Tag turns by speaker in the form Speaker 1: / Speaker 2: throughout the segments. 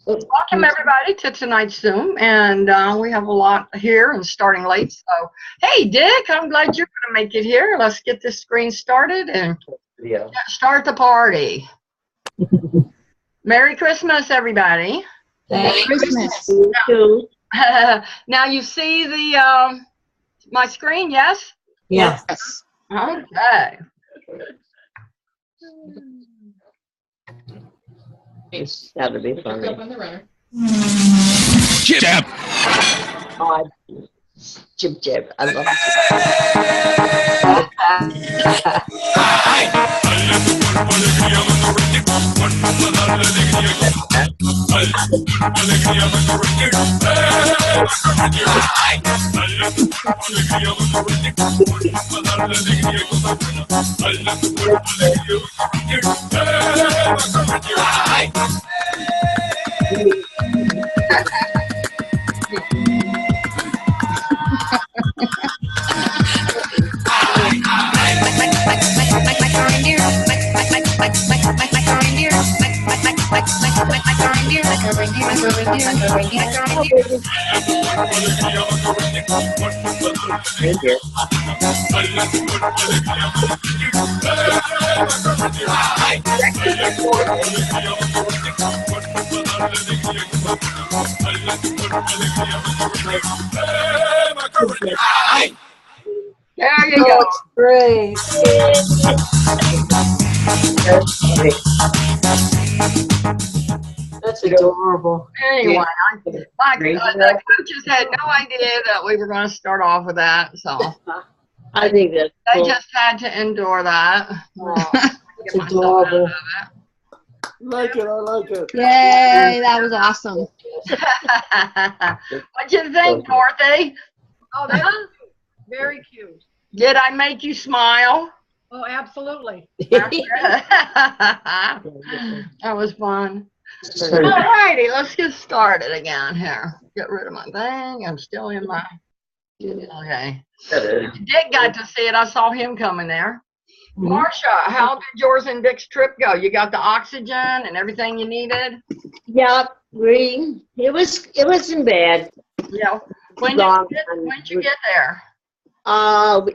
Speaker 1: Welcome everybody to tonight's Zoom, and we have a lot here and starting late. So, hey Dick, I'm glad you're going to make it here. Let's get this screen started and start the party. Merry Christmas, everybody!
Speaker 2: Merry Christmas.
Speaker 1: Now you see the my screen, yes?
Speaker 2: Yes.
Speaker 1: Okay.
Speaker 3: It's got to be funny.
Speaker 4: Jib jab.
Speaker 3: Oh, jib jab. I love
Speaker 1: There you go.
Speaker 2: Great. That's adorable.
Speaker 1: Anyway, the coaches had no idea that we were going to start off with that, so
Speaker 3: I think that's
Speaker 1: they
Speaker 3: cool.
Speaker 1: just had to endure that.
Speaker 2: It's adorable.
Speaker 5: Like it, I like it.
Speaker 6: Yay, that was awesome.
Speaker 1: What'd you think, Dorothy?
Speaker 7: Oh, that was very cute.
Speaker 1: Did I make you smile?
Speaker 7: Oh, absolutely.
Speaker 1: That was fun. All righty, let's get started again here. Get rid of my thing. I'm still in my. Okay. Dick got to see it. I saw him coming there. Marsha, how did yours and Dick's trip go? You got the oxygen and everything you needed?
Speaker 3: Yeah, it wasn't bad.
Speaker 1: Yeah. When'd you get there?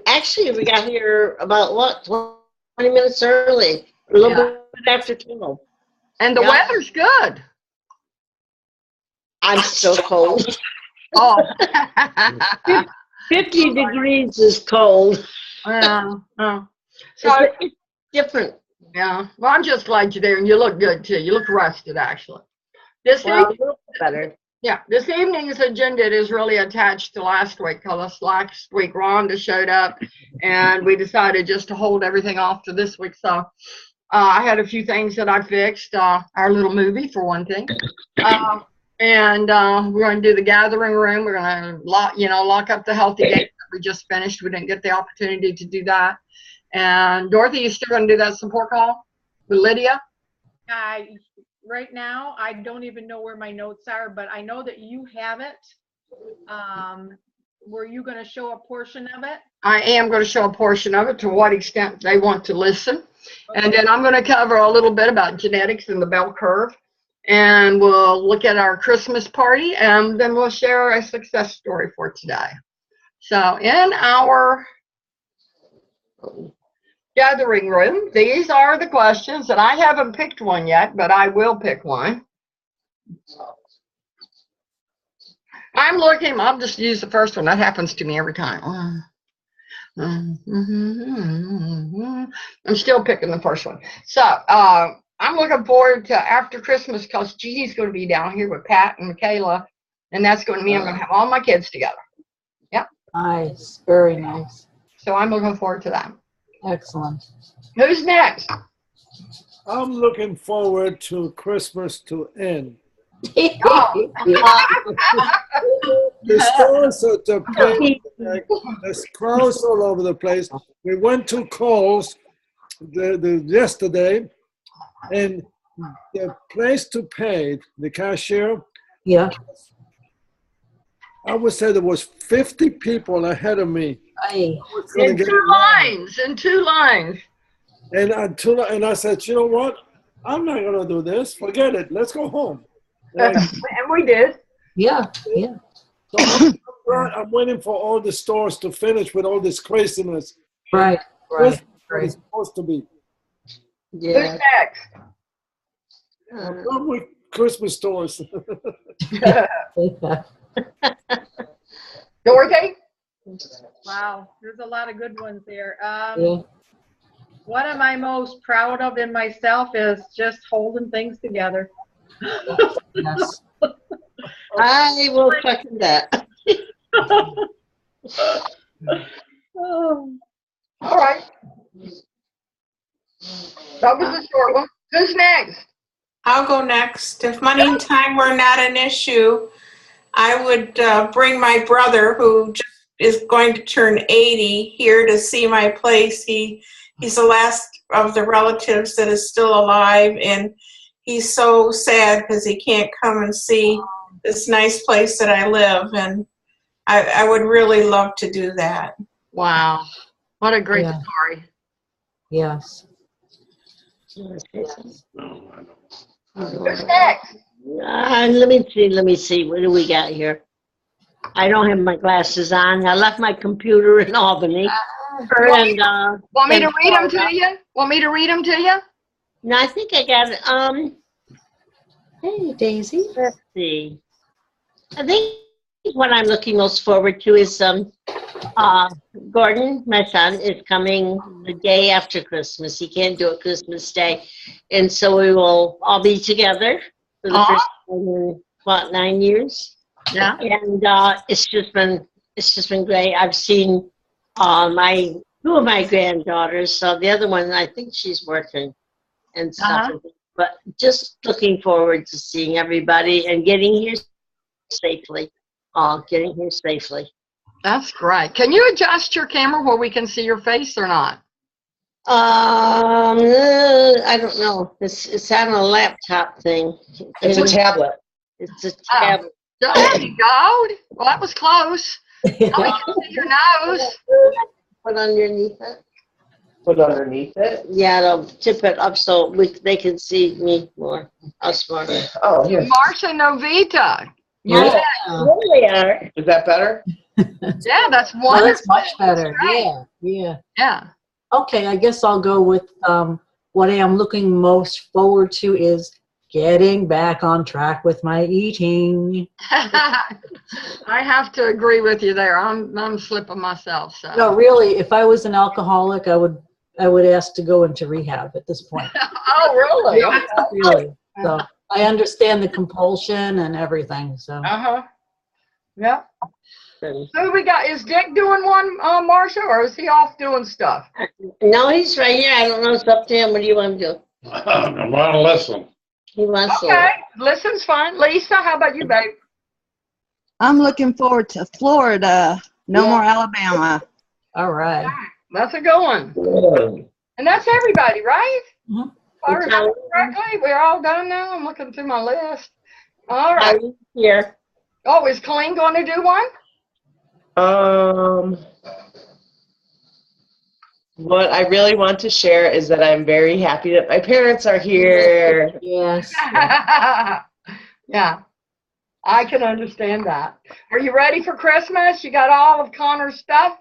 Speaker 3: Actually, we got here about 20 minutes early, a little bit after 12.
Speaker 1: And the weather's good.
Speaker 3: I'm still cold.
Speaker 1: Oh.
Speaker 3: 50 degrees is cold.
Speaker 1: So
Speaker 3: it's different.
Speaker 1: Yeah. Well, I'm just glad you're there, and you look good too. You look rested, actually. This
Speaker 3: Better.
Speaker 1: Yeah, this evening's agenda is really attached to last week, because last week Rhonda showed up, and we decided just to hold everything off to this week. So I had a few things that I fixed. Our little movie, for one thing. And we're going to do the gathering room. We're going to lock up the healthy gate that we just finished. We didn't get the opportunity to do that. And Dorothy, you still going to do that support call with Lydia?
Speaker 7: Right now, I don't even know where my notes are, but I know that you have it. Were you going to show a portion of it?
Speaker 1: I am going to show a portion of it, to what extent they want to listen. Okay. And then I'm going to cover a little bit about genetics and the bell curve. And we'll look at our Christmas party, and then we'll share a success story for today. So in our gathering room, these are the questions, and I haven't picked one yet, but I will pick one. I'll just use the first one. That happens to me every time. I'm still picking the first one. So I'm looking forward to after Christmas, because Jeannie's going to be down here with Pat and Michaela, and that's going to mean I'm going to have all my kids together. Yep.
Speaker 2: Nice. Very nice.
Speaker 1: So I'm looking forward to that.
Speaker 2: Excellent.
Speaker 1: Who's next?
Speaker 5: I'm looking forward to Christmas to end. The stores at the place, there's crowds all over the place. We went to Kohl's yesterday, and the place to pay, the cashier, I would say there was 50 people ahead of me.
Speaker 1: In two lines.
Speaker 5: And I said, you know what? I'm not going to do this. Forget it. Let's go home. Like,
Speaker 1: And we did.
Speaker 2: Yeah, yeah.
Speaker 5: so I'm waiting for all the stores to finish with all this craziness.
Speaker 2: Right,
Speaker 5: That's
Speaker 2: right,
Speaker 5: what
Speaker 2: right.
Speaker 5: it's supposed to be.
Speaker 1: Who's
Speaker 3: Yeah.
Speaker 1: next?
Speaker 5: I'm done with Christmas stores.
Speaker 1: Dorothy?
Speaker 7: Wow, there's a lot of good ones there.
Speaker 2: Yeah.
Speaker 7: What am I most proud of in myself is just holding things together.
Speaker 2: Yes.
Speaker 3: I will second that.
Speaker 7: Oh,
Speaker 1: All right. That was a short one. Who's next?
Speaker 4: I'll go next. If money and time were not an issue, I would bring my brother, who just is going to turn 80, here to see my place. He's the last of the relatives that is still alive, and he's so sad because he can't come and see this nice place that I live, and I would really love to do that.
Speaker 1: Wow. What a great
Speaker 2: Yeah.
Speaker 1: story.
Speaker 2: Yes.
Speaker 1: Who's next?
Speaker 3: Let me see. What do we got here? I don't have my glasses on. I left my computer in Albany. And,
Speaker 1: Want me to
Speaker 3: and
Speaker 1: read them
Speaker 3: Florida.
Speaker 1: to you? Want me to read them to you?
Speaker 3: No, I think I got it.
Speaker 2: Hey, Daisy.
Speaker 3: Let's see. I think what I'm looking most forward to is Gordon, my son, is coming the day after Christmas. He can't do it Christmas Day. And so we will all be together for the first time in, what, 9 years?
Speaker 1: Yeah.
Speaker 3: And it's just been great. I've seen two of my granddaughters. So the other one, I think she's working and stuff. But just looking forward to seeing everybody and getting here safely.
Speaker 1: That's great. Can you adjust your camera where we can see your face or not?
Speaker 3: I don't know. It's on a laptop thing.
Speaker 8: It's a tablet.
Speaker 3: It's a tablet.
Speaker 1: There you go. Well, that was close. Now we can see your nose.
Speaker 3: Put underneath it.
Speaker 8: Put underneath it.
Speaker 3: Yeah, they'll tip it up so they can see me more. Us more.
Speaker 8: Oh, here.
Speaker 1: Marcia Novita.
Speaker 2: Yeah.
Speaker 3: There they are.
Speaker 8: Is that better?
Speaker 1: Yeah, that's
Speaker 2: Well,
Speaker 1: wonderful.
Speaker 2: that's much better.
Speaker 1: Great.
Speaker 2: Yeah, yeah.
Speaker 1: Yeah.
Speaker 2: Okay, I guess I'll go with what I am looking most forward to is getting back on track with my eating.
Speaker 1: I have to agree with you there. I'm slipping myself. So.
Speaker 2: No, really, if I was an alcoholic, I would ask to go into rehab at this point.
Speaker 1: Oh, really?
Speaker 2: Really. So I understand the compulsion and everything. So
Speaker 1: Yep. Who we got? Is Dick doing one, Marcia, or is he off doing stuff?
Speaker 3: No, he's right here. I don't know. It's up to him. What do you want to do?
Speaker 9: I want to listen.
Speaker 3: He wants
Speaker 1: Okay, listen's fine. Lisa, how about you, babe?
Speaker 6: I'm looking forward to Florida. No
Speaker 3: Yeah.
Speaker 6: more Alabama.
Speaker 2: all right.
Speaker 1: That's a good one. And that's everybody, right?
Speaker 2: Mhm.
Speaker 1: If I remember correctly, we're all done now. I'm looking through my list. All right.
Speaker 3: I'm here.
Speaker 1: Oh, is Colleen going to do one?
Speaker 8: What I really want to share is that I'm very happy that my parents are here.
Speaker 2: Yes.
Speaker 1: Yeah, I can understand that. Are you ready for Christmas? You got all of Connor's stuff?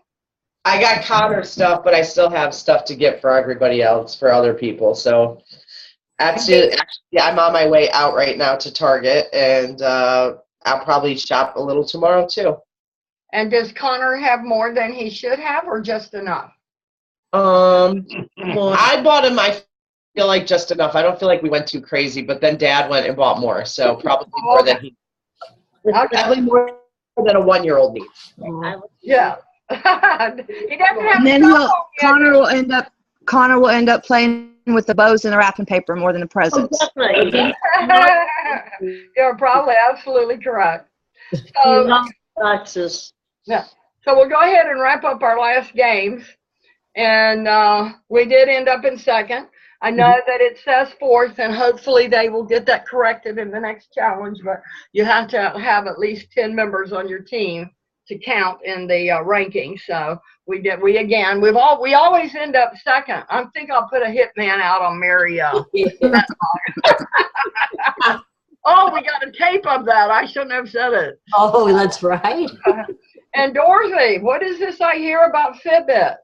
Speaker 8: I got Connor stuff, but I still have stuff to get for everybody else, for other people. So actually, I'm on my way out right now to Target, and I'll probably shop a little tomorrow too.
Speaker 1: And does Connor have more than he should have, or just enough?
Speaker 8: I bought him, I feel like, just enough. I don't feel like we went too crazy, but then Dad went and bought more, so probably more than he, probably more than a 1-year-old needs.
Speaker 1: Yeah. He doesn't have
Speaker 6: And then
Speaker 1: a cell phone yet.
Speaker 6: Connor will end up playing with the bows and the wrapping paper more than the
Speaker 3: Oh,
Speaker 6: presents.
Speaker 3: definitely.
Speaker 1: You're probably absolutely correct.
Speaker 3: He
Speaker 1: So,
Speaker 3: loves boxes.
Speaker 1: so we'll go ahead and wrap up our last games. And we did end up in second. I know that it says fourth, and hopefully they will get that corrected in the next challenge, but you have to have at least 10 members on your team to count in the ranking. So we always end up second. I think I'll put a hitman out on Mary. Oh, we got a tape of that. I shouldn't have said it.
Speaker 2: Oh, that's right.
Speaker 1: And Dorothy, what is this I hear about Fitbit?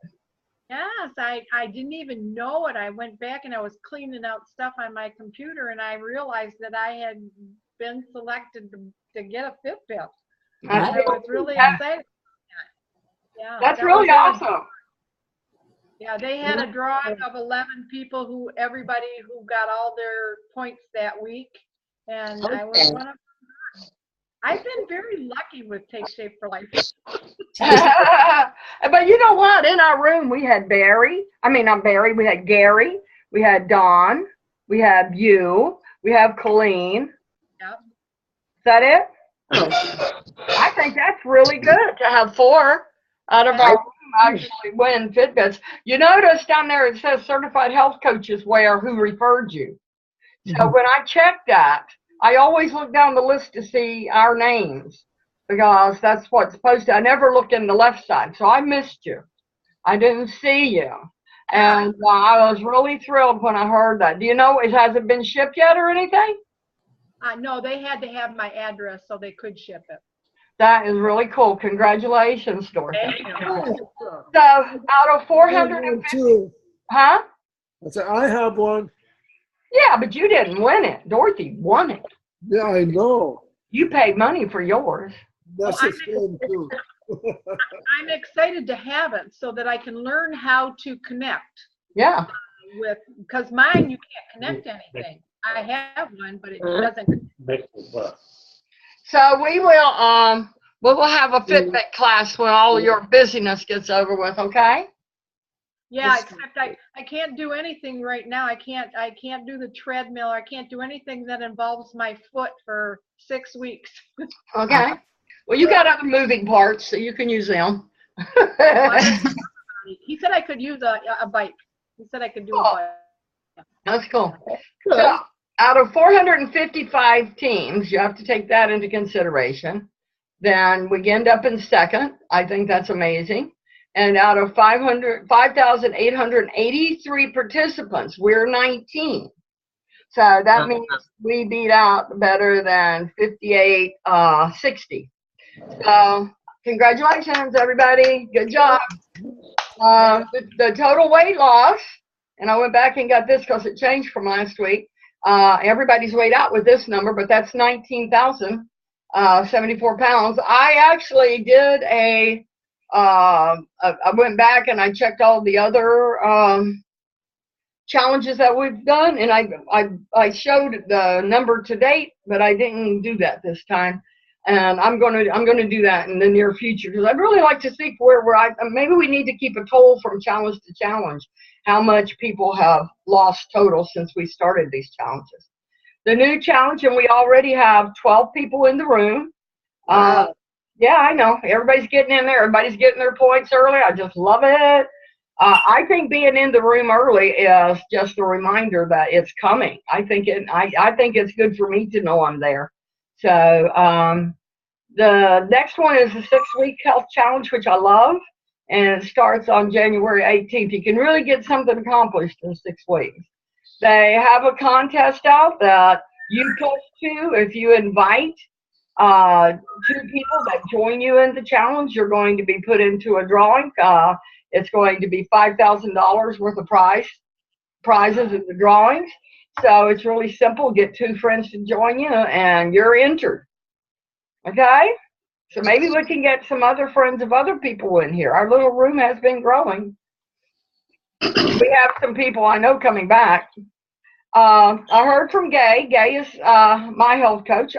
Speaker 7: Yes, I didn't even know it. I went back and I was cleaning out stuff on my computer and I realized that I had been selected to get a Fitbit.
Speaker 1: That's,
Speaker 7: I was really excited. Yeah,
Speaker 1: that's
Speaker 7: that
Speaker 1: really
Speaker 7: was
Speaker 1: awesome.
Speaker 7: Yeah, they had a drawing of 11 people everybody who got all their points that week. And I was
Speaker 3: Okay.
Speaker 7: one of them. I've been very lucky with Take Shape for Life.
Speaker 1: But you know what? In our room, we had not Barry, we had Gary, we had Dawn, we have you, we have Colleen.
Speaker 7: Yep.
Speaker 1: Is that it? I think that's really good to have 4 out of our room actually win Fitbits. You notice down there it says certified health coaches who referred you. So when I check that, I always look down the list to see our names because that's what's posted. I never look in the left side, so I missed you. I didn't see you. And I was really thrilled when I heard that. Do you know, has it been shipped yet or anything?
Speaker 7: No, they had to have my address so they could ship it.
Speaker 1: That is really cool. Congratulations, Dorothy.
Speaker 7: Thank you.
Speaker 1: So out of 450, huh?
Speaker 5: I said, I have one.
Speaker 1: Yeah, but you didn't win it. Dorothy won it.
Speaker 5: Yeah, I know.
Speaker 1: You paid money for yours.
Speaker 5: That's the same too.
Speaker 7: I'm excited to have it so that I can learn how to connect.
Speaker 1: Yeah.
Speaker 7: Because mine, you can't connect anything. I have one, but it doesn't.
Speaker 1: So we will have a Fitbit class when all your busyness gets over with, okay?
Speaker 7: Yeah, except I can't do anything right now. I can't do the treadmill. I can't do anything that involves my foot for 6 weeks.
Speaker 1: Okay. Well, you got other moving parts, so you can use them.
Speaker 7: He said I could use a bike. He said I could do a bike.
Speaker 1: That's cool. So, out of 455 teams, you have to take that into consideration. Then we end up in second. I think that's amazing. And out of 5,883 participants, we're 19. So that means we beat out better than 58-60. So congratulations, everybody. Good job. The total weight loss, and I went back and got this because it changed from last week. Everybody's weighed out with this number, but that's 19,074 pounds. I actually did I went back and I checked all the other challenges that we've done, and I showed the number to date, but I didn't do that this time. And I'm gonna do that in the near future because I'd really like to see where we're at. Maybe we need to keep a toll from challenge to challenge, how much people have lost total since we started these challenges. The new challenge, and we already have 12 people in the room.
Speaker 3: Wow.
Speaker 1: Yeah, I know. Everybody's getting in there. Everybody's getting their points early. I just love it. I think being in the room early is just a reminder that it's coming. I think it's good for me to know I'm there. So the next one is the 6-week health challenge, which I love, and it starts on January 18th. You can really get something accomplished in 6 weeks. They have a contest out that you push to if you invite 2 people that join you in the challenge. You're going to be put into a drawing. It's going to be $5,000 worth of prizes in the drawings. So it's really simple. Get 2 friends to join you, and you're entered. Okay? So maybe we can get some other friends of other people in here. Our little room has been growing. We have some people I know coming back. I heard from Gay. Gay is my health coach.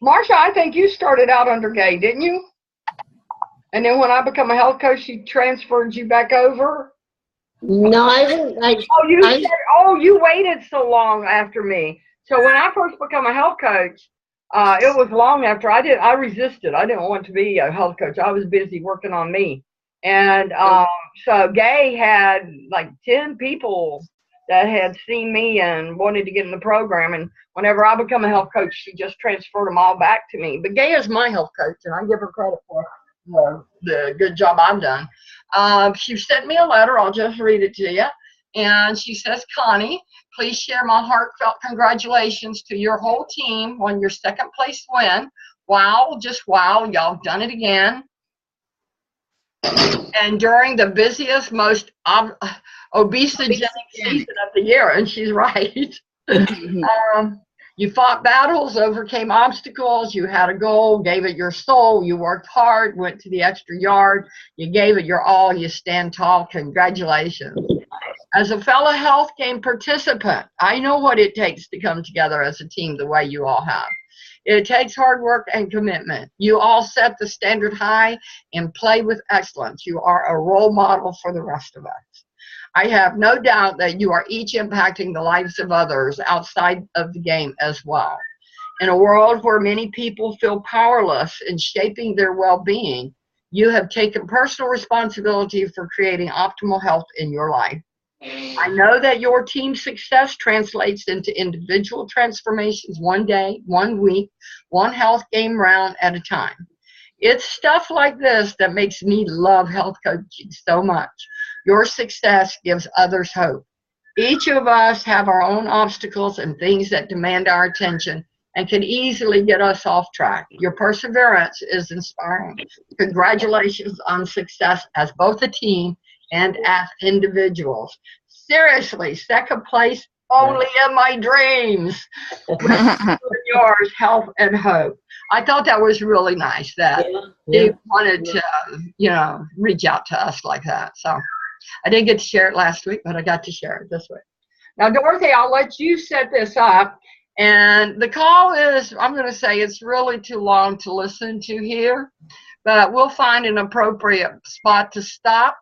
Speaker 1: Marsha, I think you started out under Gay, didn't you? And then when I become a health coach, she transferred you back over?
Speaker 3: No, I didn't.
Speaker 1: You waited so long after me. So when I first became a health coach, it was long after I resisted. I didn't want to be a health coach. I was busy working on me. And so Gay had like 10 people that had seen me and wanted to get in the program. And whenever I become a health coach, she just transferred them all back to me. But Gay is my health coach, and I give her credit for the good job I've done. She sent me a letter. I'll just read it to you. And she says, Connie, please share my heartfelt congratulations to your whole team on your second place win. Wow, just wow, y'all done it again. And during the busiest, most obesogenic season of the year, and she's right. You fought battles, overcame obstacles, you had a goal, gave it your soul, you worked hard, went to the extra yard, you gave it your all, you stand tall. Congratulations. As a fellow health game participant, I know what it takes to come together as a team the way you all have. It takes hard work and commitment. You all set the standard high and play with excellence. You are a role model for the rest of us. I have no doubt that you are each impacting the lives of others outside of the game as well. In a world where many people feel powerless in shaping their well-being, you have taken personal responsibility for creating optimal health in your life. I know that your team's success translates into individual transformations one day, 1 week, one health game round at a time. It's stuff like this that makes me love health coaching so much. Your success gives others hope. Each of us have our own obstacles and things that demand our attention and can easily get us off track. Your perseverance is inspiring. Congratulations on success as both a team and as individuals. Seriously, second place only in my dreams. Yours, health and hope. I thought that was really nice that he wanted to, reach out to us like that. So I didn't get to share it last week, but I got to share it this week. Now, Dorothy, I'll let you set this up. And the call is, I'm going to say it's really too long to listen to here, but we'll find an appropriate spot to stop.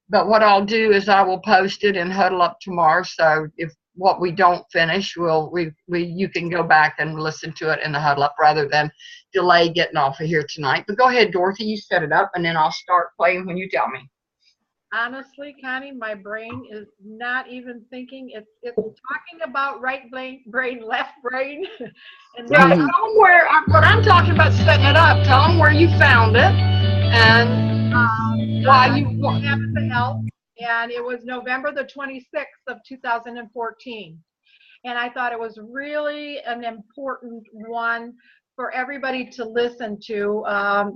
Speaker 1: But what I'll do is I will post it and Huddle Up tomorrow. So if what we don't finish, you can go back and listen to it in the Huddle Up rather than delay getting off of here tonight. But go ahead, Dorothy, you set it up, and then I'll start playing when you tell me.
Speaker 7: Honestly, Connie, my brain is not even thinking. It's talking about right brain, left brain. And
Speaker 1: yeah, tell them where, what I'm talking about setting it up. Tell them where you found it and why you
Speaker 7: have the help. And it was November the 26th of 2014. And I thought it was really an important one for everybody to listen to.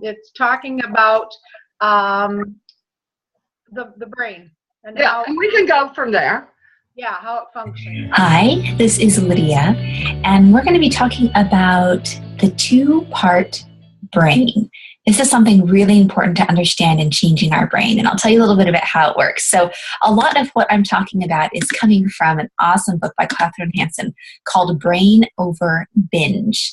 Speaker 7: It's talking about the brain and how,
Speaker 1: and we can go from there.
Speaker 7: Yeah, how it functions.
Speaker 10: Hi, this is Lydia, and we're going to be talking about the two-part brain. This is something really important to understand in changing our brain, and I'll tell you a little bit about how it works. So a lot of what I'm talking about is coming from an awesome book by Catherine Hansen called Brain Over Binge,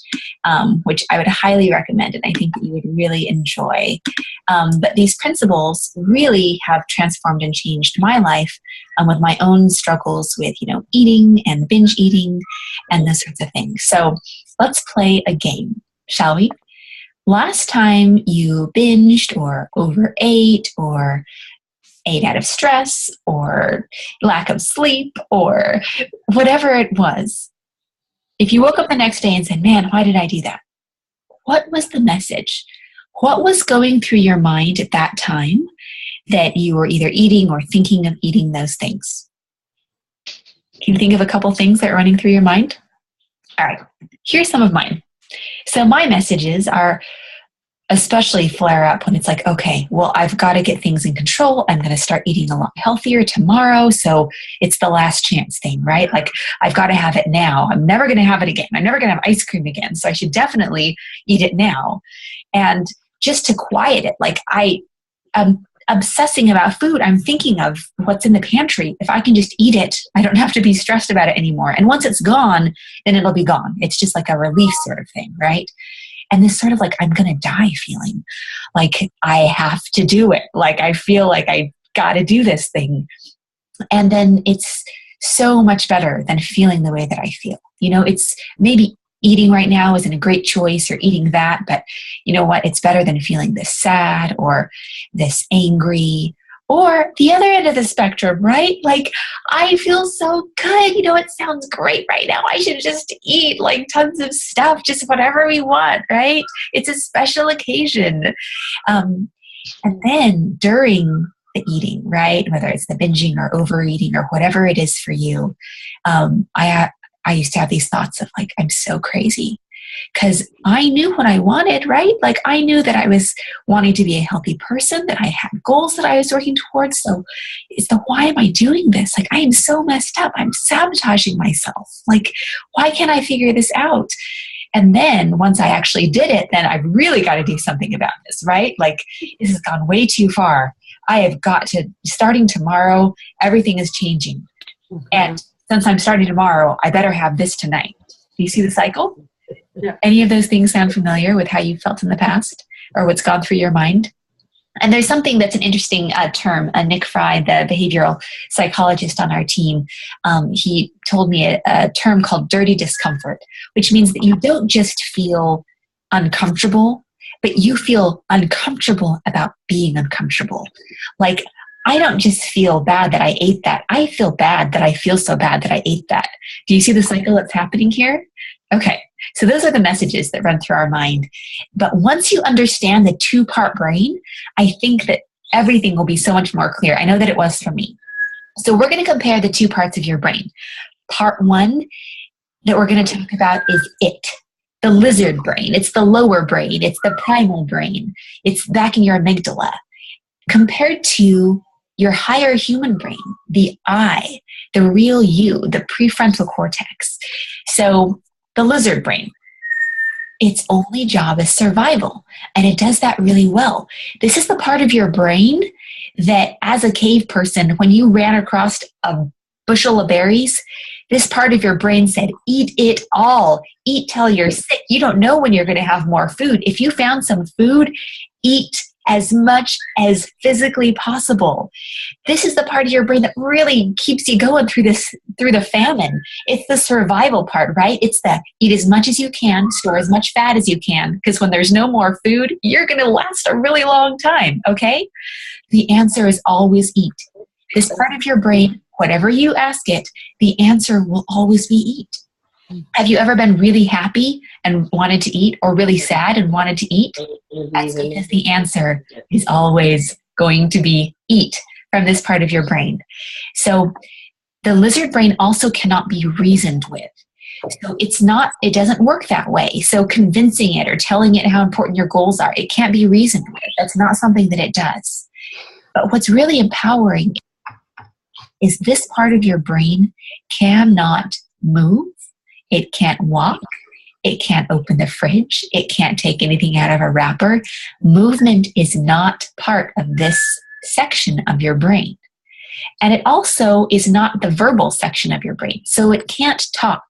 Speaker 10: which I would highly recommend, and I think that you would really enjoy. But these principles really have transformed and changed my life with my own struggles with, eating and binge eating and those sorts of things. So let's play a game, shall we? Last time you binged or overate or ate out of stress or lack of sleep or whatever it was, if you woke up the next day and said, man, why did I do that? What was the message? What was going through your mind at that time that you were either eating or thinking of eating those things? Can you think of a couple things that are running through your mind? All right, here's some of mine. So my messages are especially flare up when it's like, okay, well, I've got to get things in control. I'm going to start eating a lot healthier tomorrow. So it's the last chance thing, right? Like I've got to have it now. I'm never going to have it again. I'm never going to have ice cream again. So I should definitely eat it now. And just to quiet it, like I'm obsessing about food. I'm thinking of what's in the pantry. If I can just eat it, I don't have to be stressed about it anymore. And once it's gone, then it'll be gone. It's just like a relief sort of thing, right? And this sort of like, I'm going to die feeling like I have to do it. Like I feel like I got to do this thing. And then it's so much better than feeling the way that I feel. It's maybe eating right now isn't a great choice or eating that, but you know what? It's better than feeling this sad or this angry or the other end of the spectrum, right? Like I feel so good. It sounds great right now. I should just eat like tons of stuff, just whatever we want, right? It's a special occasion. And then during the eating, right? Whether it's the binging or overeating or whatever it is for you. I used to have these thoughts of like, I'm so crazy. Because I knew what I wanted, right? Like I knew that I was wanting to be a healthy person, that I had goals that I was working towards. So why am I doing this? Like I am so messed up. I'm sabotaging myself. Like, why can't I figure this out? And then once I actually did it, then I've really got to do something about this, right? Like this has gone way too far. I have got to, starting tomorrow, everything is changing. Mm-hmm. And since I'm starting tomorrow, I better have this tonight. Do you see the cycle? Yeah. Any of those things sound familiar with how you felt in the past or what's gone through your mind? And there's something that's an interesting term. Nick Fry, the behavioral psychologist on our team, he told me a term called dirty discomfort, which means that you don't just feel uncomfortable, but you feel uncomfortable about being uncomfortable. Like, I don't just feel bad that I ate that. I feel bad that I feel so bad that I ate that. Do you see the cycle that's happening here? Okay, so those are the messages that run through our mind. But once you understand the two-part brain, I think that everything will be so much more clear. I know that it was for me. So we're going to compare the two parts of your brain. Part one that we're going to talk about is it, the lizard brain. It's the lower brain. It's the primal brain. It's back in your amygdala. Compared to your higher human brain, the I, the real you, the prefrontal cortex. So the lizard brain, its only job is survival, and it does that really well. This is the part of your brain that, as a cave person, when you ran across a bushel of berries, this part of your brain said, eat it all. Eat till you're sick. You don't know when you're going to have more food. If you found some food, eat as much as physically possible. This is the part of your brain that really keeps you going through the famine. It's the survival part, right? It's the eat as much as you can, store as much fat as you can, because when there's no more food, you're going to last a really long time, okay? The answer is always eat. This part of your brain, whatever you ask it, the answer will always be eat. Have you ever been really happy and wanted to eat, or really sad and wanted to eat? That's because the answer is always going to be eat from this part of your brain. So the lizard brain also cannot be reasoned with. So it doesn't work that way. So convincing it or telling it how important your goals are, it can't be reasoned with. That's not something that it does. But what's really empowering is this part of your brain cannot move. It can't walk. It can't open the fridge. It can't take anything out of a wrapper. Movement is not part of this section of your brain. And it also is not the verbal section of your brain. So it can't talk,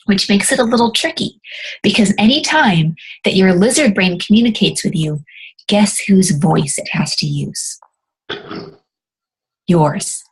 Speaker 10: which makes it a little tricky, because anytime that your lizard brain communicates with you, guess whose voice it has to use? Yours.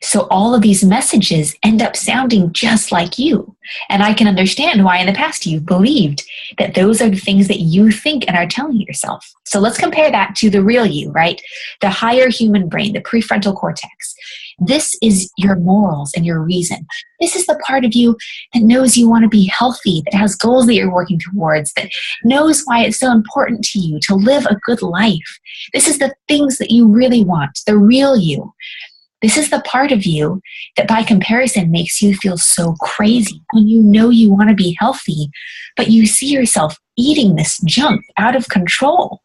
Speaker 10: So all of these messages end up sounding just like you. And I can understand why in the past you've believed that those are the things that you think and are telling yourself. So let's compare that to the real you, right? The higher human brain, the prefrontal cortex. This is your morals and your reason. This is the part of you that knows you want to be healthy, that has goals that you're working towards, that knows why it's so important to you to live a good life. This is the things that you really want, the real you. This is the part of you that by comparison makes you feel so crazy when you know you want to be healthy, but you see yourself eating this junk out of control.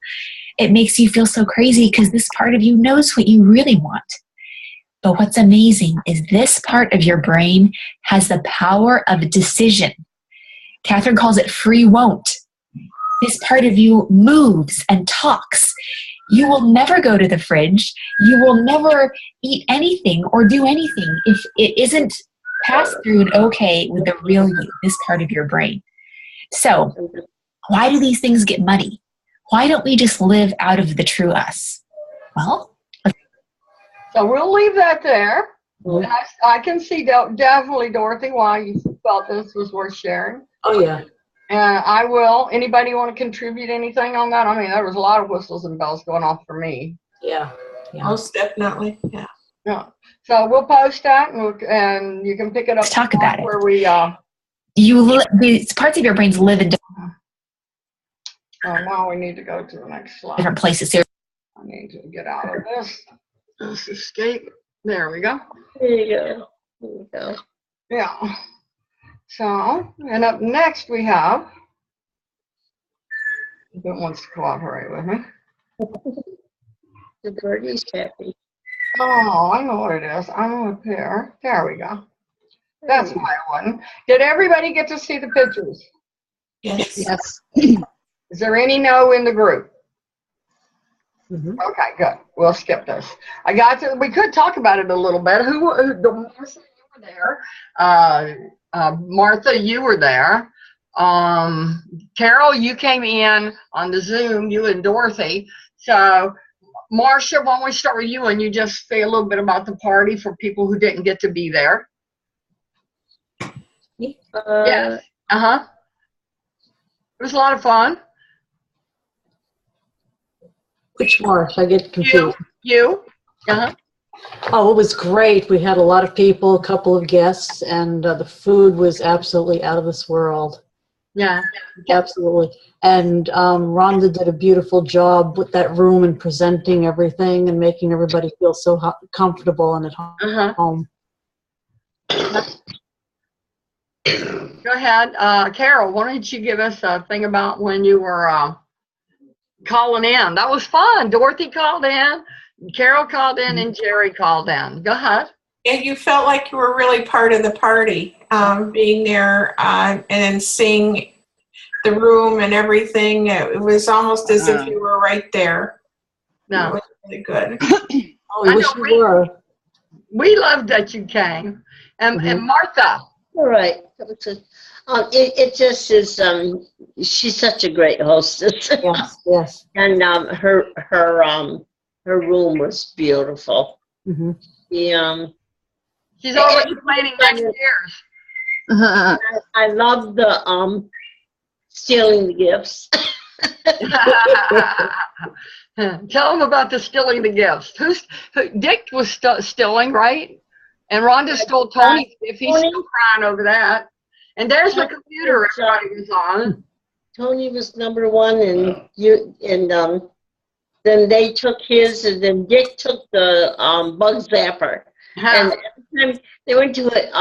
Speaker 10: It makes you feel so crazy because this part of you knows what you really want. But what's amazing is this part of your brain has the power of decision. Catherine calls it free won't. This part of you moves and talks. You will never go to the fridge. You will never eat anything or do anything if it isn't passed through and okay with the real you, this part of your brain. So why do these things get muddy? Why don't we just live out of the true us? Well,
Speaker 1: so we'll leave that there. And I can see definitely, Dorothy, why you felt this was worth sharing.
Speaker 2: Oh, yeah.
Speaker 1: And I will. Anybody want to contribute anything on that? I mean, there was a lot of whistles and bells going off for me.
Speaker 2: Yeah.
Speaker 4: Most definitely.
Speaker 1: Yeah. So we'll post that, and you can pick it up.
Speaker 10: Let's talk about
Speaker 1: where
Speaker 10: it.
Speaker 1: We
Speaker 10: these parts of your brains live in
Speaker 1: now we need to go to the next slide.
Speaker 10: different places. So
Speaker 1: I need to get out of this. Let's escape. There we go.
Speaker 3: There you go. There you go.
Speaker 1: Yeah. So, and up next we have, who wants to cooperate with me?
Speaker 3: The birdie's happy.
Speaker 1: Oh, I know what it is. I'm up here. There we go. That's why I wouldn't. Did everybody get to see the pictures?
Speaker 4: Yes.
Speaker 6: Yes.
Speaker 1: Is there any no in the group?
Speaker 2: Mhm.
Speaker 1: Okay, good. We'll skip this. We could talk about it a little bit. Martha, you were there. Martha, you were there. Carol, you came in on the Zoom, you and Dorothy. So, Marcia, why don't we start with you and you just say a little bit about the party for people who didn't get to be there? Yes. Uh-huh. It was a lot of fun.
Speaker 2: Which March? I get confused.
Speaker 1: You. Uh-huh.
Speaker 2: Oh, it was great. We had a lot of people, a couple of guests, and the food was absolutely out of this world.
Speaker 1: Yeah.
Speaker 2: Absolutely. And Rhonda did a beautiful job with that room and presenting everything and making everybody feel so comfortable and at home.
Speaker 1: Go ahead. Carol, why don't you give us a thing about when you were calling in? That was fun. Dorothy called in, Carol called in, and Jerry called in. Go ahead.
Speaker 4: And you felt like you were really part of the party, being there and then seeing the room and everything. It was almost as if you were right there.
Speaker 1: No.
Speaker 4: It was really good.
Speaker 2: Oh, I wish you were.
Speaker 1: We loved that you came. And Martha.
Speaker 3: All right. It just is. She's such a great hostess.
Speaker 2: Yes, yes.
Speaker 3: And her room was beautiful.
Speaker 2: Mm-hmm.
Speaker 1: She's already planning next year's.
Speaker 3: I love the stealing the gifts.
Speaker 1: Tell them about the stealing the gifts. Dick was stealing, right? And Rhonda stole Tony. If he's still crying over that. And there's the computer everybody was on.
Speaker 3: Tony was number one, and then they took his, and then Dick took the bug zapper. And every time they went to it,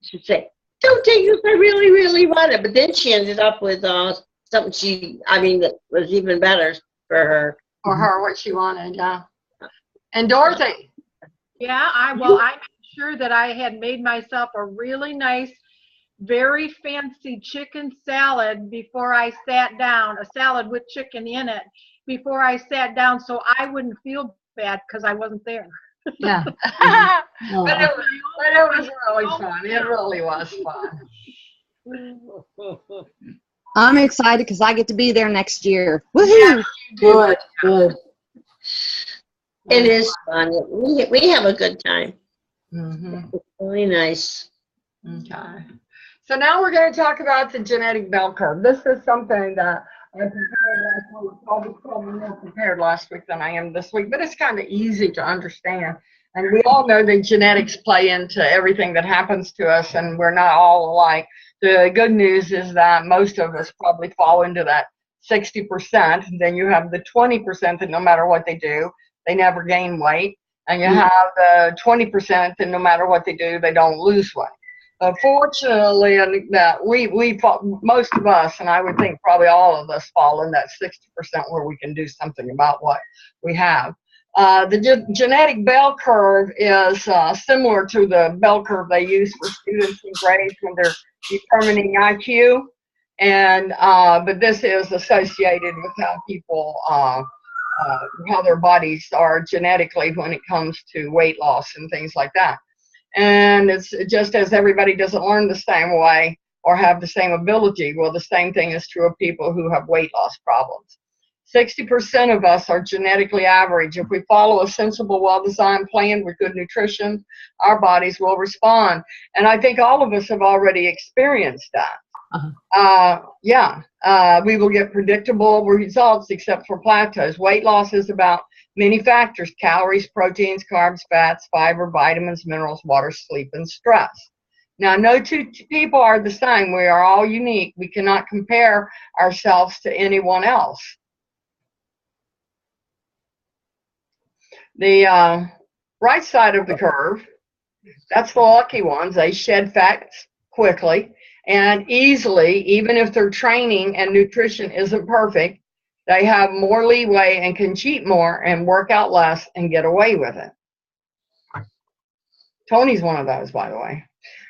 Speaker 3: she'd say, "Don't take this, I really, really want it." But then she ended up with something that was even better for her.
Speaker 1: For her, what she wanted, yeah. And Dorothy.
Speaker 7: Yeah, I made sure that I had made myself a really nice, very fancy chicken salad before I sat down, a salad with chicken in it, before I sat down so I wouldn't feel bad because I wasn't there.
Speaker 1: Yeah. But it was really fun. It really was fun.
Speaker 6: I'm excited because I get to be there next year. Woohoo!
Speaker 2: Good, good.
Speaker 3: It is fun. We have a good time.
Speaker 1: Mm-hmm.
Speaker 3: It's really nice.
Speaker 1: Okay. So now we're going to talk about the genetic bell curve. This is something that I prepared last week. I was probably more prepared last week than I am this week, but it's kind of easy to understand. And we all know that genetics play into everything that happens to us, and we're not all alike. The good news is that most of us probably fall into that 60%. Then you have the 20% that no matter what they do, they never gain weight. And you have the 20% that no matter what they do, they don't lose weight. Fortunately, that most of us, and I would think probably all of us, fall in that 60% where we can do something about what we have. The genetic bell curve is similar to the bell curve they use for students in grades when they're determining IQ, and but this is associated with how people, how their bodies are genetically when it comes to weight loss and things like that. And it's just as everybody doesn't learn the same way or have the same ability, well, the same thing is true of people who have weight loss problems. 60% of us are genetically average. If we follow a sensible, well-designed plan with good nutrition, our bodies will respond. And I think all of us have already experienced that. We will get predictable results except for plateaus. Weight loss is about many factors: calories, proteins, carbs, fats, fiber, vitamins, minerals, water, sleep, and stress. Now, no two people are the same. We are all unique. We cannot compare ourselves to anyone else. The Right side of the curve, that's the lucky ones. They shed fat quickly and easily, even if their training and nutrition isn't perfect. They have more leeway and can cheat more and work out less and get away with it. Tony's one of those, by the way.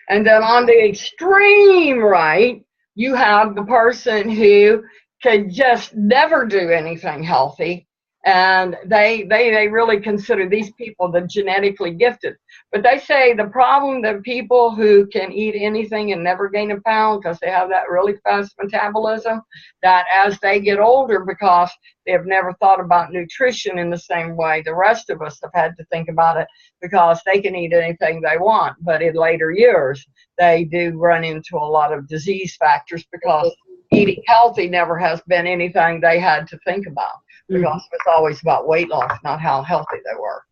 Speaker 1: And then on the extreme right, you have the person who can just never do anything healthy. And they really consider these people the genetically gifted. But they say the problem that people who can eat anything and never gain a pound because they have that really fast metabolism, that as they get older, because they have never thought about nutrition in the same way the rest of us have had to think about it, because they can eat anything they want. But in later years, they do run into a lot of disease factors because eating healthy never has been anything they had to think about. Because it's always about weight loss, not how healthy they were.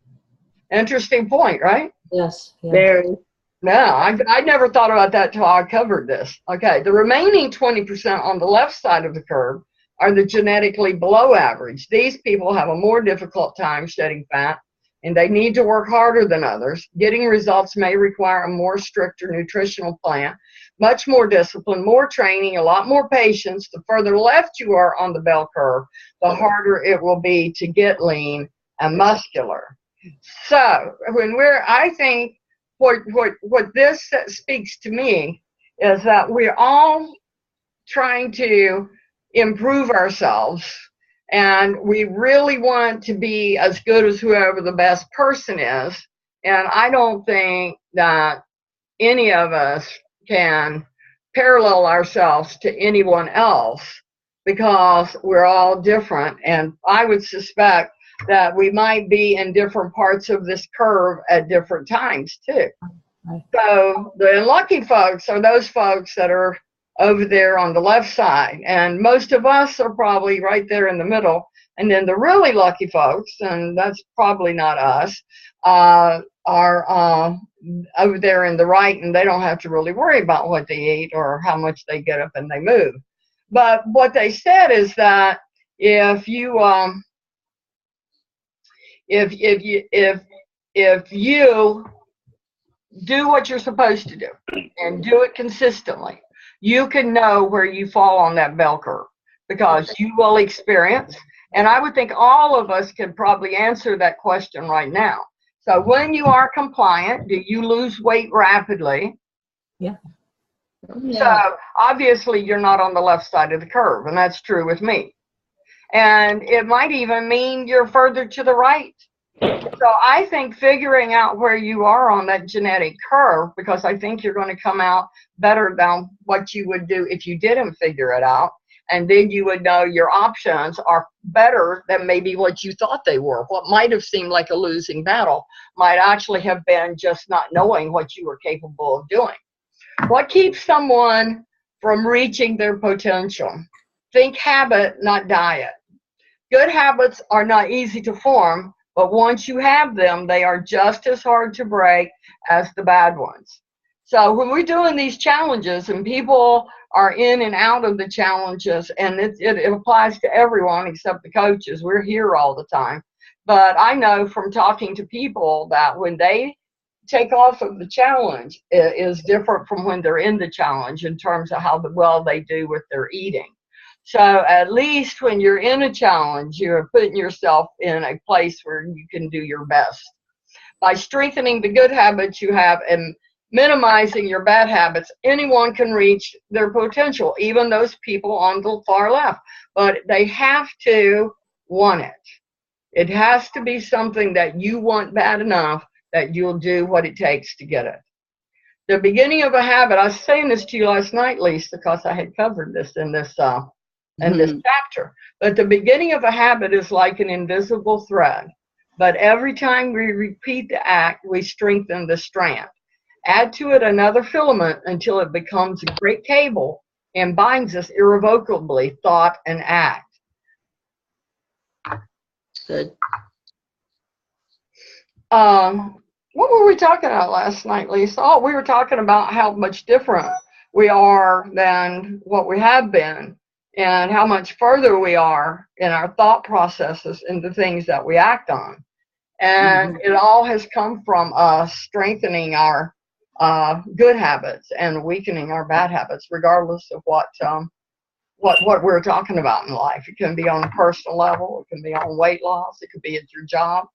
Speaker 1: Interesting point, right?
Speaker 2: Yes.
Speaker 3: Very.
Speaker 1: No, I never thought about that till I covered this. Okay, the remaining 20% on the left side of the curve are the genetically below average. These people have a more difficult time shedding fat, and they need to work harder than others. Getting results may require a more stricter nutritional plan, much more discipline, more training, a lot more patience. The further left you are on the bell curve, the harder it will be to get lean and muscular. So I think what this speaks to me is that we're all trying to improve ourselves, and we really want to be as good as whoever the best person is. And I don't think that any of us can parallel ourselves to anyone else, because we're all different. And I would suspect that we might be in different parts of this curve at different times too.
Speaker 2: Right.
Speaker 1: So the unlucky folks are those folks that are over there on the left side, and most of us are probably right there in the middle. And then the really lucky folks, and that's probably not us, are over there in the right, and they don't have to really worry about what they eat or how much they get up and they move. But what they said is that if you do what you're supposed to do and do it consistently, you can know where you fall on that bell curve, because you will experience, and I would think all of us can probably answer that question right now. So when you are compliant, do you lose weight rapidly?
Speaker 2: Yeah.
Speaker 1: So obviously you're not on the left side of the curve, and that's true with me. And it might even mean you're further to the right. So I think figuring out where you are on that genetic curve, because I think you're going to come out better than what you would do if you didn't figure it out. And then you would know your options are better than maybe what you thought they were. What might have seemed like a losing battle might actually have been just not knowing what you were capable of doing. What keeps someone from reaching their potential? Think habit, not diet. Good habits are not easy to form, but once you have them, they are just as hard to break as the bad ones. So when we're doing these challenges and people are in and out of the challenges, and it applies to everyone except the coaches, we're here all the time. But I know from talking to people that when they take off of the challenge, it is different from when they're in the challenge in terms of how well they do with their eating. So at least when you're in a challenge, you're putting yourself in a place where you can do your best. By strengthening the good habits you have and minimizing your bad habits, anyone can reach their potential, even those people on the far left. But they have to want it. It has to be something that you want bad enough that you'll do what it takes to get it. The beginning of a habit, I was saying this to you last night, Lisa, because I had covered this in this chapter. But the beginning of a habit is like an invisible thread. But every time we repeat the act, we strengthen the strand. Add to it another filament until it becomes a great cable and binds us irrevocably, thought and act.
Speaker 3: Good.
Speaker 1: What were we talking about last night, Lisa? Oh, we were talking about how much different we are than what we have been, and how much further we are in our thought processes and the things that we act on. And it all has come from us strengthening our good habits and weakening our bad habits, regardless of what we're talking about in life. It can be on a personal level, it can be on weight loss, it could be at your job.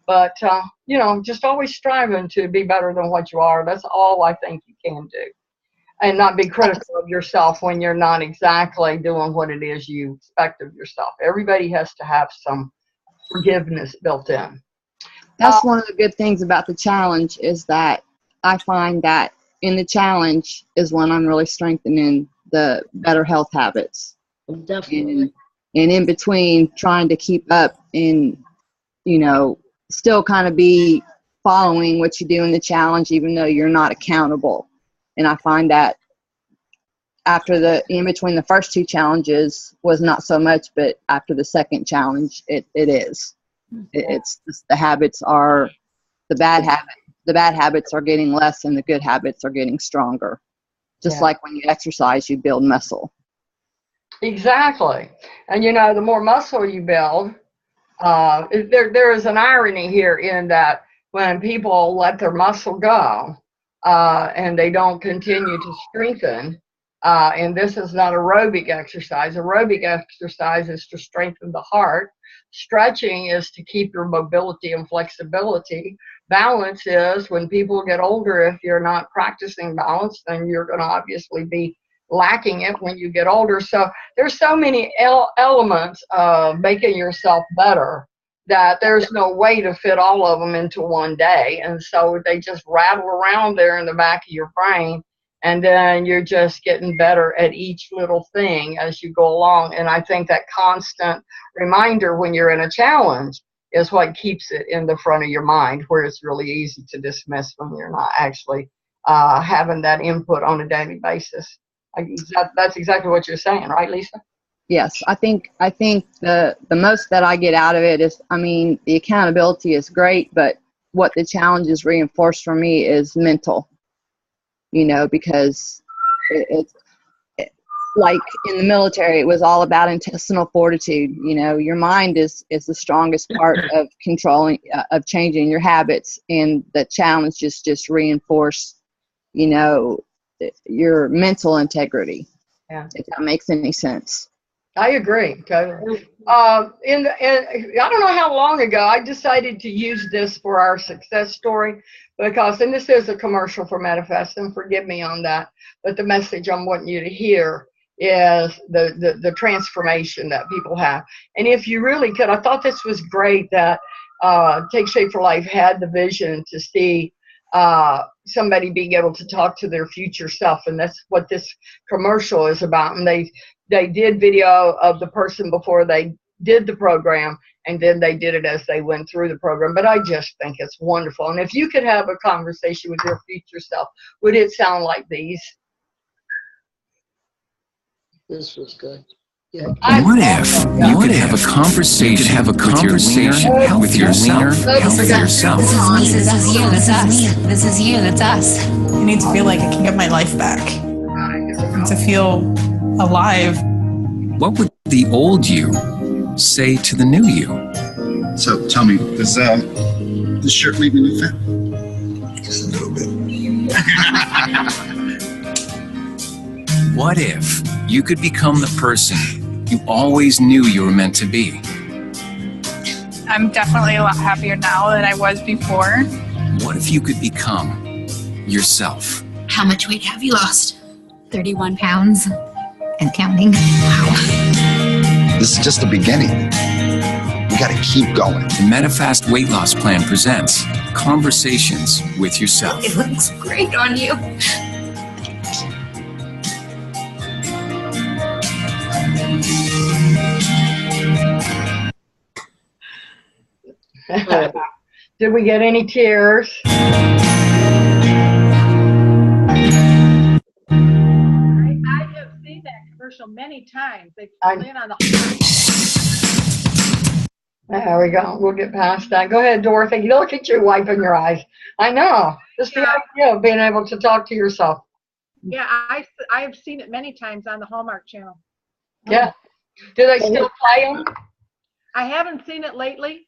Speaker 1: But, just always striving to be better than what you are. That's all I think you can do. And not be critical of yourself when you're not exactly doing what it is you expect of yourself. Everybody has to have some forgiveness built in.
Speaker 6: That's one of the good things about the challenge is that I find that in the challenge is when I'm really strengthening the better health habits.
Speaker 3: Definitely.
Speaker 6: And in between trying to keep up and, still kind of be following what you do in the challenge, even though you're not accountable. And I find that in between the first two challenges was not so much, but after the second challenge, it is. It's the habits are the bad habits are getting less and the good habits are getting stronger. Just like when you exercise, you build muscle.
Speaker 1: Exactly. And the more muscle you build, there is an irony here in that when people let their muscle go and they don't continue to strengthen, and this is not aerobic exercise. Aerobic exercise is to strengthen the heart. Stretching is to keep your mobility and flexibility. Balance is when people get older, if you're not practicing balance, then you're going to obviously be lacking it when you get older. So there's so many elements of making yourself better that there's no way to fit all of them into one day. And so they just rattle around there in the back of your brain. And then you're just getting better at each little thing as you go along. And I think that constant reminder when you're in a challenge is what keeps it in the front of your mind, where it's really easy to dismiss when you're not actually having that input on a daily basis. That's exactly what you're saying, right, Lisa?
Speaker 6: Yes, I think the most that I get out of it is, the accountability is great, but what the challenge is reinforced for me is mental. Because it's like in the military, it was all about intestinal fortitude. Your mind is the strongest part of controlling, of changing your habits, and the challenge just reinforce, your mental integrity.
Speaker 1: Yeah.
Speaker 6: If that makes any sense.
Speaker 1: I agree, totally. I don't know how long ago I decided to use this for our success story because, and this is a commercial for Manifest, and forgive me on that, but the message I'm wanting you to hear is the transformation that people have. And if you really could, I thought this was great that Take Shape for Life had the vision to see somebody being able to talk to their future self, and that's what this commercial is about. And they did video of the person before they did the program, and then they did it as they went through the program. But I just think it's wonderful. And if you could have a conversation with your future self, would it sound like these?
Speaker 3: This was good. Yeah.
Speaker 11: What if you could have a conversation with yourself?
Speaker 10: This is you, that's us. This is you, that's us.
Speaker 12: I need to feel like I can get my life back and to feel alive.
Speaker 11: What would the old you say to the new you?
Speaker 13: So tell me, does this shirt leave me fat? Just a little bit.
Speaker 11: What if you could become the person you always knew you were meant to be?
Speaker 14: I'm definitely a lot happier now than I was before.
Speaker 11: What if you could become yourself?
Speaker 15: How much weight have you lost? 31 pounds and counting.
Speaker 13: Wow. This is just the beginning. We got to keep going.
Speaker 11: The MetaFast Weight Loss Plan presents Conversations with Yourself.
Speaker 15: It looks great on you.
Speaker 1: Did we get any tears?
Speaker 7: I have seen that commercial many times. They come in on the.
Speaker 1: There we go. We'll get past that. Go ahead, Dorothy. You look at you wiping your eyes. I know. Just the idea of being able to talk to yourself.
Speaker 7: Yeah, I've seen it many times on the Hallmark Channel.
Speaker 1: Yeah. Do they still play them?
Speaker 7: I haven't seen it lately,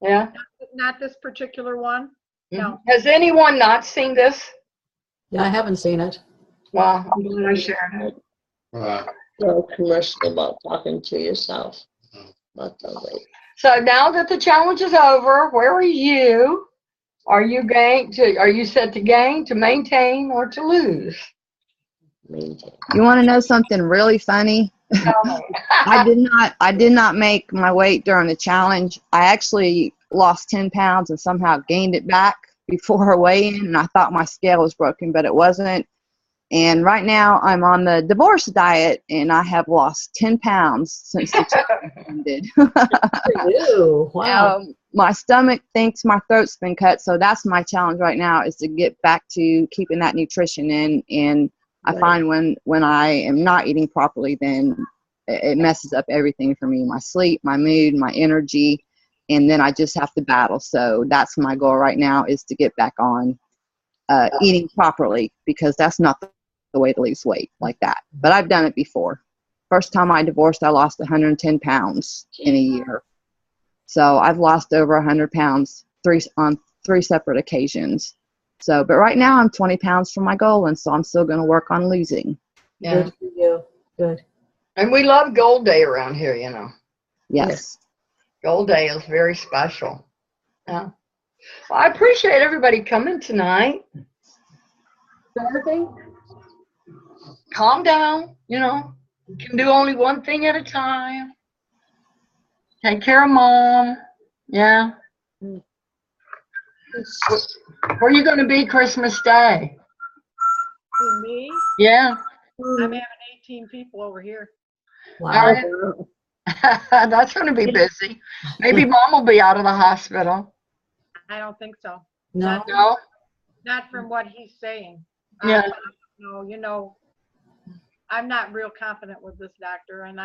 Speaker 1: Yeah.
Speaker 7: Not this particular one. No.
Speaker 1: Has anyone not seen this?
Speaker 2: Yeah, I haven't seen it.
Speaker 1: Well, I'm glad I shared it.
Speaker 3: No commercial about talking to yourself.
Speaker 1: So now that the challenge is over, where are you? Are you set to gain, to maintain, or to lose?
Speaker 3: Maintain.
Speaker 6: You want to know something really funny? I did not make my weight during the challenge. I actually lost 10 pounds and somehow gained it back before a weigh-in, and I thought my scale was broken, but it wasn't. And right now I'm on the divorce diet, and I have lost 10 pounds since the challenge ended.
Speaker 2: Ew, wow.
Speaker 6: My stomach thinks my throat's been cut, so that's my challenge right now, is to get back to keeping that nutrition in. And I find when I am not eating properly, then it messes up everything for me, my sleep, my mood, my energy, and then I just have to battle. So that's my goal right now, is to get back on eating properly, because that's not the way to lose weight like that. But I've done it before. First time I divorced, I lost 110 pounds in a year. So I've lost over 100 pounds on three separate occasions. So, but right now I'm 20 pounds from my goal, and so I'm still going to work on losing.
Speaker 1: Yeah.
Speaker 2: Good for you. Good.
Speaker 1: And we love Gold Day around here, you know.
Speaker 6: Yes.
Speaker 1: Gold Day is very special. Yeah. Well, I appreciate everybody coming tonight. Dorothy, calm down. You know, you can do only one thing at a time. Take care of Mom. Yeah. Where are you going to be Christmas Day?
Speaker 7: Who, me?
Speaker 1: Yeah.
Speaker 7: I'm having 18 people over here.
Speaker 2: Wow.
Speaker 1: That's going to be busy. Maybe Mom will be out of the hospital.
Speaker 7: I don't think so.
Speaker 2: No.
Speaker 7: Not from what he's saying.
Speaker 1: Yeah.
Speaker 7: No, you know, I'm not real confident with this doctor, and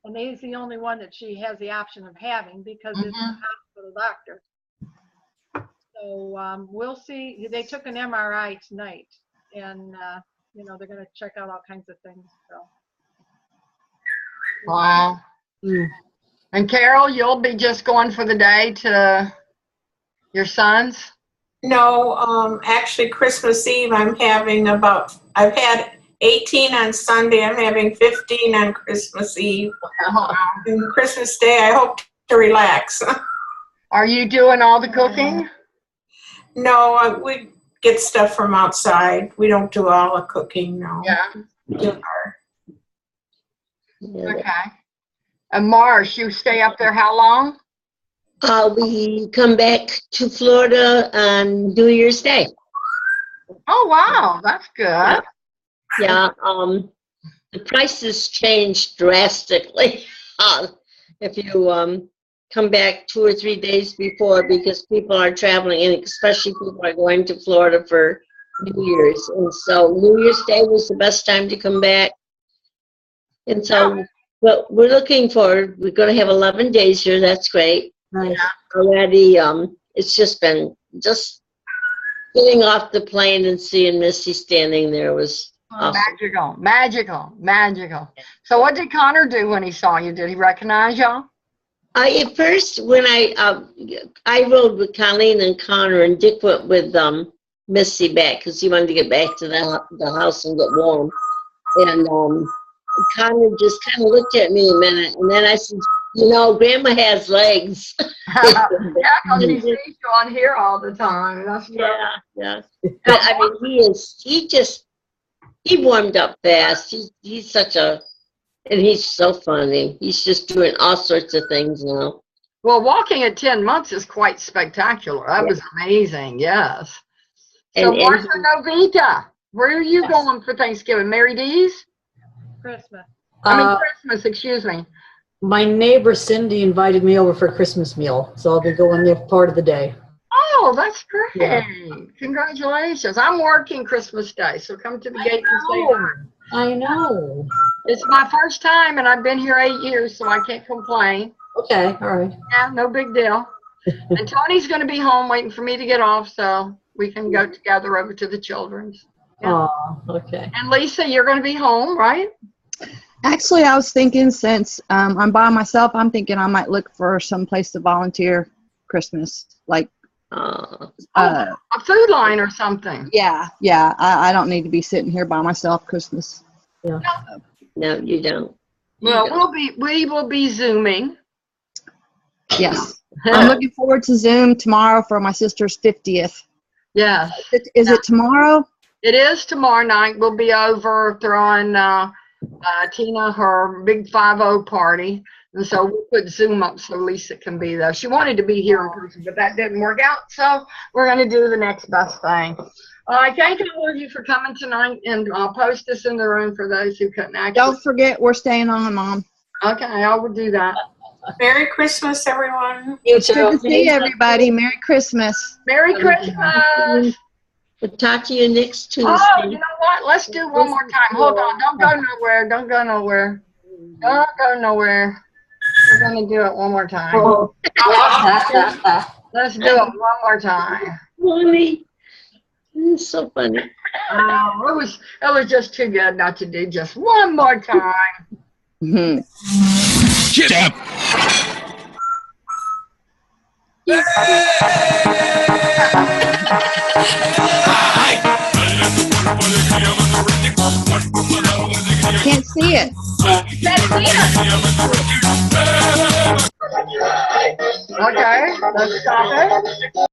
Speaker 7: and he's the only one that she has the option of having, because it's a hospital doctor. So we'll see. They took an MRI tonight, and you know, they're going to check out all kinds of things. So.
Speaker 1: Wow. And Carol, you'll be just going for the day to your son's?
Speaker 4: No, actually Christmas Eve I've had 18 on Sunday. I'm having 15 on Christmas Eve.
Speaker 1: Wow.
Speaker 4: And Christmas Day I hope to relax.
Speaker 1: Are you doing all the cooking?
Speaker 4: No, we get stuff from outside. We don't do all the cooking, no.
Speaker 1: Yeah. Okay. And Marsh, you stay up there how long?
Speaker 3: We come back to Florida on New Year's Day.
Speaker 1: Oh, wow. That's good.
Speaker 3: Yeah. The prices changed drastically if you come back 2 or 3 days before, because people are traveling, and especially people are going to Florida for New Year's. And so New Year's Day was the best time to come back. And so what we're looking for, we're going to have 11 days here. That's great.
Speaker 2: Nice.
Speaker 3: Already, it's just been getting off the plane and seeing Missy standing there was awesome.
Speaker 1: Magical. So what did Connor do when he saw you? Did he recognize y'all?
Speaker 3: At first, when I rode with Colleen and Connor, and Dick went with Missy back because he wanted to get back to the house and get warm. And Connor just kind of looked at me a minute, and then I said, you know, Grandma has legs.
Speaker 1: Yeah, because he sees you on here all the time. That's true.
Speaker 3: Yeah. But I mean, he warmed up fast. He's such a, and he's so funny. He's just doing all sorts of things now.
Speaker 1: Well, walking at 10 months is quite spectacular. That was amazing, yes. So, Martha Novita, where are you going for Thanksgiving? Mary D's?
Speaker 7: Christmas.
Speaker 1: Christmas, excuse me.
Speaker 2: My neighbor Cindy invited me over for a Christmas meal, so I'll be going there part of the day.
Speaker 1: Oh, that's great.
Speaker 2: Yeah.
Speaker 1: Congratulations. I'm working Christmas Day, so come to the gate and say hi.
Speaker 2: I know.
Speaker 1: It's my first time, and I've been here 8 years, so I can't complain.
Speaker 2: Okay, all right.
Speaker 1: Yeah, no big deal. And Tony's going to be home waiting for me to get off, so we can go together over to the children's.
Speaker 2: Oh, okay.
Speaker 1: And Lisa, you're going to be home, right?
Speaker 6: Actually, I was thinking since I'm by myself, I'm thinking I might look for some place to volunteer Christmas, like
Speaker 1: a food line or something.
Speaker 6: Yeah. I don't need to be sitting here by myself Christmas.
Speaker 2: Yeah.
Speaker 3: No, you don't.
Speaker 1: Well, we will be Zooming.
Speaker 6: Yes. I'm looking forward to Zoom tomorrow for my sister's 50th.
Speaker 1: Yes.
Speaker 6: Is it tomorrow?
Speaker 1: It is tomorrow night. We'll be over throwing Tina her big 5-0 party. And so we'll put Zoom up so Lisa can be there. She wanted to be here in person, but that didn't work out. So we're going to do the next best thing. I thank all of you for coming tonight, and I'll post this in the room for those who couldn't actually.
Speaker 6: Don't forget, we're staying on, Mom.
Speaker 1: Okay, I will do that.
Speaker 4: Merry Christmas, everyone.
Speaker 2: You too.
Speaker 6: Good to see everybody. Merry Christmas.
Speaker 1: Merry Christmas.
Speaker 3: We'll talk to you next Tuesday.
Speaker 1: Oh, you know what? Let's do one more time. Hold on. Don't go nowhere. Don't go nowhere. Don't go nowhere. We're going to do it one more time. Let's do it one more time.
Speaker 3: Funny. It's so funny.
Speaker 1: It was just too good not to do just one more time.
Speaker 11: Get up!
Speaker 6: Can't see it.
Speaker 1: Okay, let's stop it.